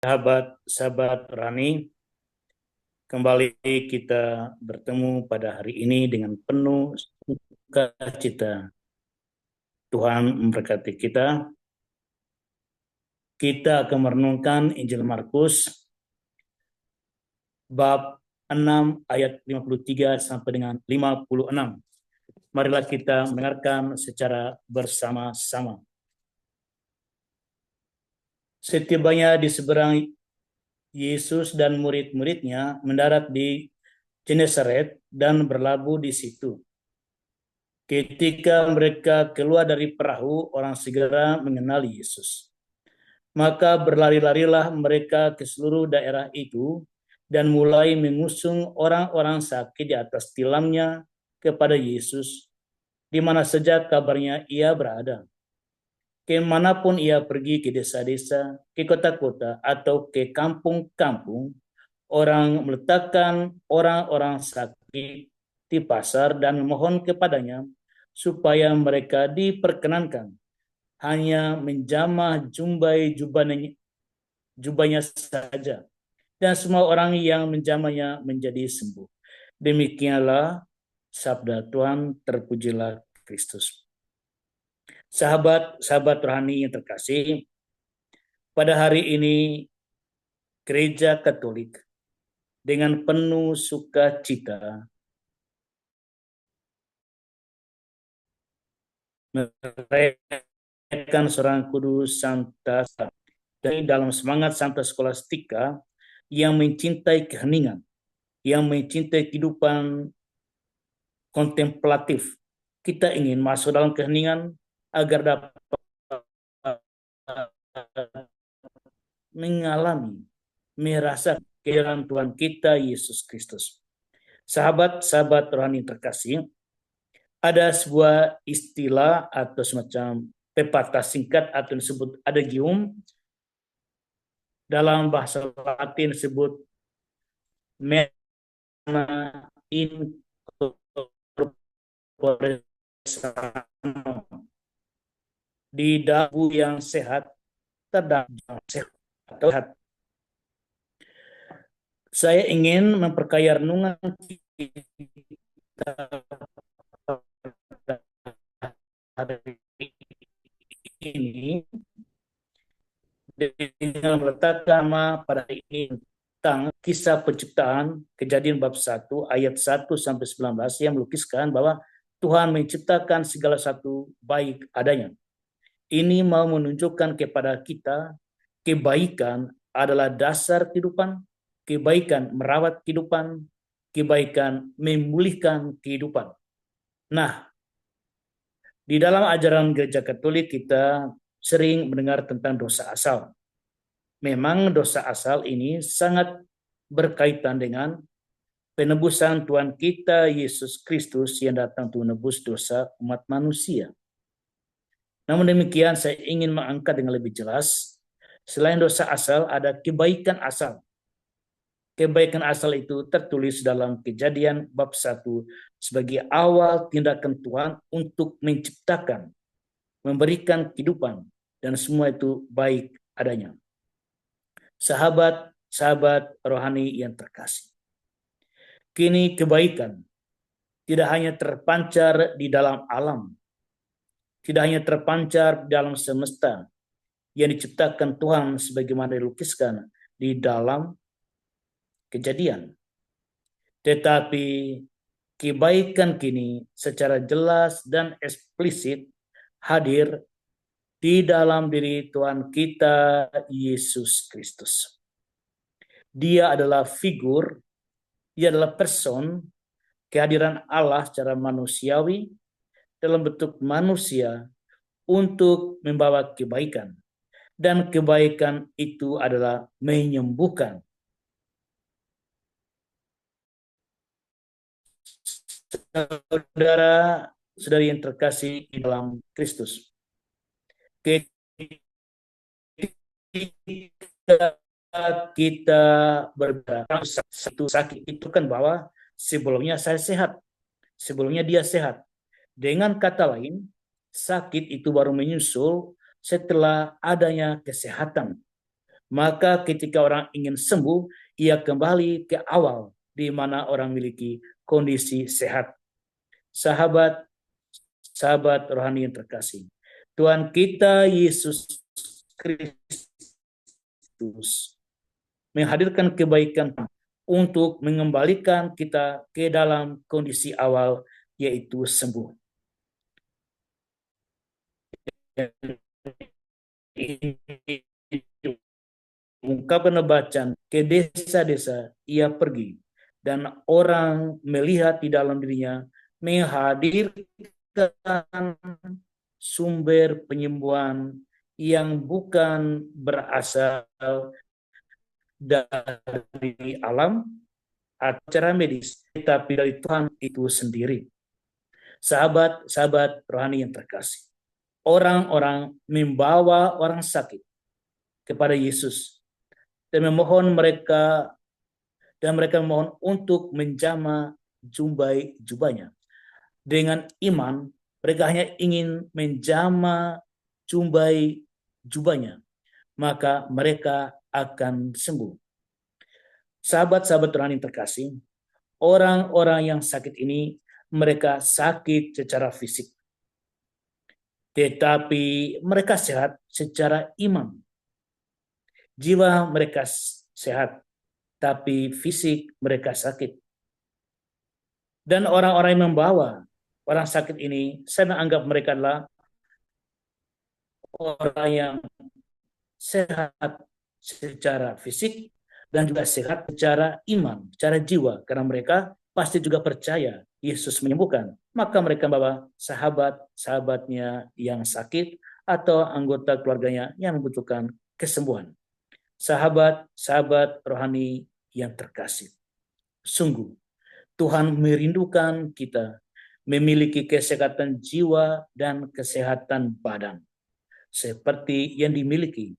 Sahabat Rani, kembali kita bertemu pada hari ini dengan penuh sukacita. Tuhan memberkati kita. Kita akan merenungkan Injil Markus bab 6 ayat 53 sampai dengan 56. Marilah kita mendengarkan secara bersama-sama. Setibanya di seberang Yesus dan murid-muridnya mendarat di Genesaret dan berlabuh di situ. Ketika mereka keluar dari perahu, orang segera mengenali Yesus. Maka berlari-larilah mereka ke seluruh daerah itu dan mulai mengusung orang-orang sakit di atas tilamnya kepada Yesus, di mana saja kabarnya ia berada. Kemanapun ia pergi, ke desa-desa, ke kota-kota, atau ke kampung-kampung, orang meletakkan orang-orang sakit di pasar dan memohon kepadanya supaya mereka diperkenankan hanya menjamah jubahnya saja, dan semua orang yang menjamahnya menjadi sembuh. Demikianlah sabda Tuhan, terpujilah Kristus. Sahabat rohani yang terkasih, pada hari ini Gereja Katolik dengan penuh sukacita merayakan seorang kudus Santa dari dalam semangat Santa Skolastika yang mencintai keheningan, yang mencintai kehidupan kontemplatif. Kita ingin masuk dalam keheningan agar dapat mengalami, merasa kehadiran Tuhan kita Yesus Kristus. Sahabat-sahabat rohani terkasih, ada sebuah istilah atau semacam pepatah singkat atau disebut adagium, dalam bahasa Latin disebut mana in corpore sano. Di dagu yang sehat terdapat sehat atau sehat. Saya ingin memperkaya renungan kita hari ini dengan meletakkan nama pada hari ini tentang kisah penciptaan, Kejadian bab 1 ayat 1 sampai 19 yang melukiskan bahwa Tuhan menciptakan segala satu baik adanya. Ini mau menunjukkan kepada kita kebaikan adalah dasar kehidupan, kebaikan merawat kehidupan, kebaikan memulihkan kehidupan. Nah, di dalam ajaran Gereja Katolik kita sering mendengar tentang dosa asal. Memang dosa asal ini sangat berkaitan dengan penebusan Tuhan kita Yesus Kristus yang datang untuk menebus dosa umat manusia. Namun demikian, saya ingin mengangkat dengan lebih jelas, selain dosa asal ada kebaikan asal. Kebaikan asal itu tertulis dalam Kejadian bab 1 sebagai awal tindakan Tuhan untuk menciptakan, memberikan kehidupan, dan semua itu baik adanya. Sahabat rohani yang terkasih, kini kebaikan tidak hanya terpancar di dalam alam, tidak hanya terpancar di dalam semesta yang diciptakan Tuhan sebagaimana dilukiskan di dalam Kejadian, tetapi kebaikan kini secara jelas dan eksplisit hadir di dalam diri Tuhan kita Yesus Kristus. Dia adalah figur, dia adalah person, kehadiran Allah secara manusiawi dalam bentuk manusia untuk membawa kebaikan. Dan kebaikan itu adalah menyembuhkan. Saudara-saudari yang terkasih di dalam Kristus, ketika kita berbicara satu sakit itu kan bahwa sebelumnya saya sehat, sebelumnya dia sehat. Dengan kata lain, sakit itu baru menyusul setelah adanya kesehatan. Maka ketika orang ingin sembuh, ia kembali ke awal di mana orang memiliki kondisi sehat. Sahabat, sahabat rohani yang terkasih, Tuhan kita Yesus Kristus menghadirkan kebaikan untuk mengembalikan kita ke dalam kondisi awal, yaitu sembuh. Ungkapan bacaan ke desa-desa ia pergi, dan orang melihat di dalam dirinya menghadirkan sumber penyembuhan yang bukan berasal dari alam atau cara medis, tetapi dari Tuhan itu sendiri. Sahabat-sahabat rohani yang terkasih, orang-orang membawa orang sakit kepada Yesus dan mereka memohon untuk menjamah jubahnya. Dengan iman, mereka hanya ingin menjamah jubahnya, maka mereka akan sembuh. Sahabat-sahabat rohani terkasih, orang-orang yang sakit ini, mereka sakit secara fisik, tetapi mereka sehat secara iman. Jiwa mereka sehat, tapi fisik mereka sakit. Dan orang-orang yang membawa orang sakit ini, saya menganggap mereka adalah orang yang sehat secara fisik dan juga sehat secara iman, secara jiwa, karena mereka pasti juga percaya Yesus menyembuhkan. Maka mereka membawa sahabat-sahabatnya yang sakit atau anggota keluarganya yang membutuhkan kesembuhan. Sahabat-sahabat rohani yang terkasih, sungguh Tuhan merindukan kita memiliki kesehatan jiwa dan kesehatan badan, seperti yang dimiliki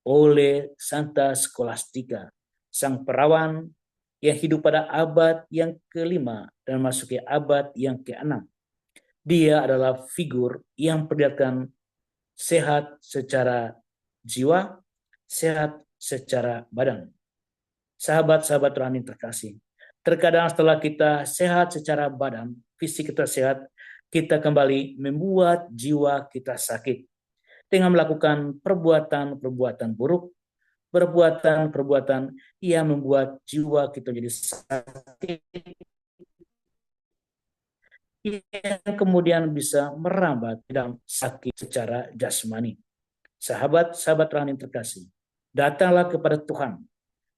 oleh Santa Skolastika, sang perawan yang hidup pada abad yang ke-5 dan memasuki abad yang ke-6. Dia adalah figur yang memperlihatkan sehat secara jiwa, sehat secara badan. Sahabat-sahabat rohani terkasih, terkadang setelah kita sehat secara badan, fisik kita sehat, kita kembali membuat jiwa kita sakit dengan melakukan perbuatan-perbuatan buruk, perbuatan-perbuatan yang membuat jiwa kita jadi sakit, yang kemudian bisa merambat dalam sakit secara jasmani. Sahabat-sahabat rohani terkasih, datanglah kepada Tuhan.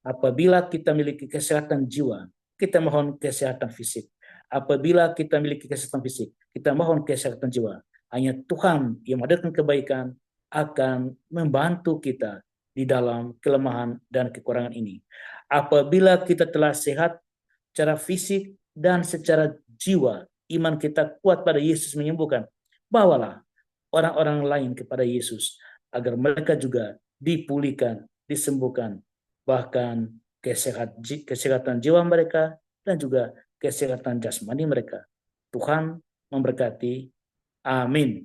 Apabila kita memiliki kesehatan jiwa, kita mohon kesehatan fisik. Apabila kita memiliki kesehatan fisik, kita mohon kesehatan jiwa. Hanya Tuhan yang menghadirkan kebaikan akan membantu kita di dalam kelemahan dan kekurangan ini. Apabila kita telah sehat secara fisik dan secara jiwa, iman kita kuat pada Yesus menyembuhkan, bawalah orang-orang lain kepada Yesus agar mereka juga dipulihkan, disembuhkan, bahkan kesehatan jiwa mereka dan juga kesehatan jasmani mereka. Tuhan memberkati. Amin.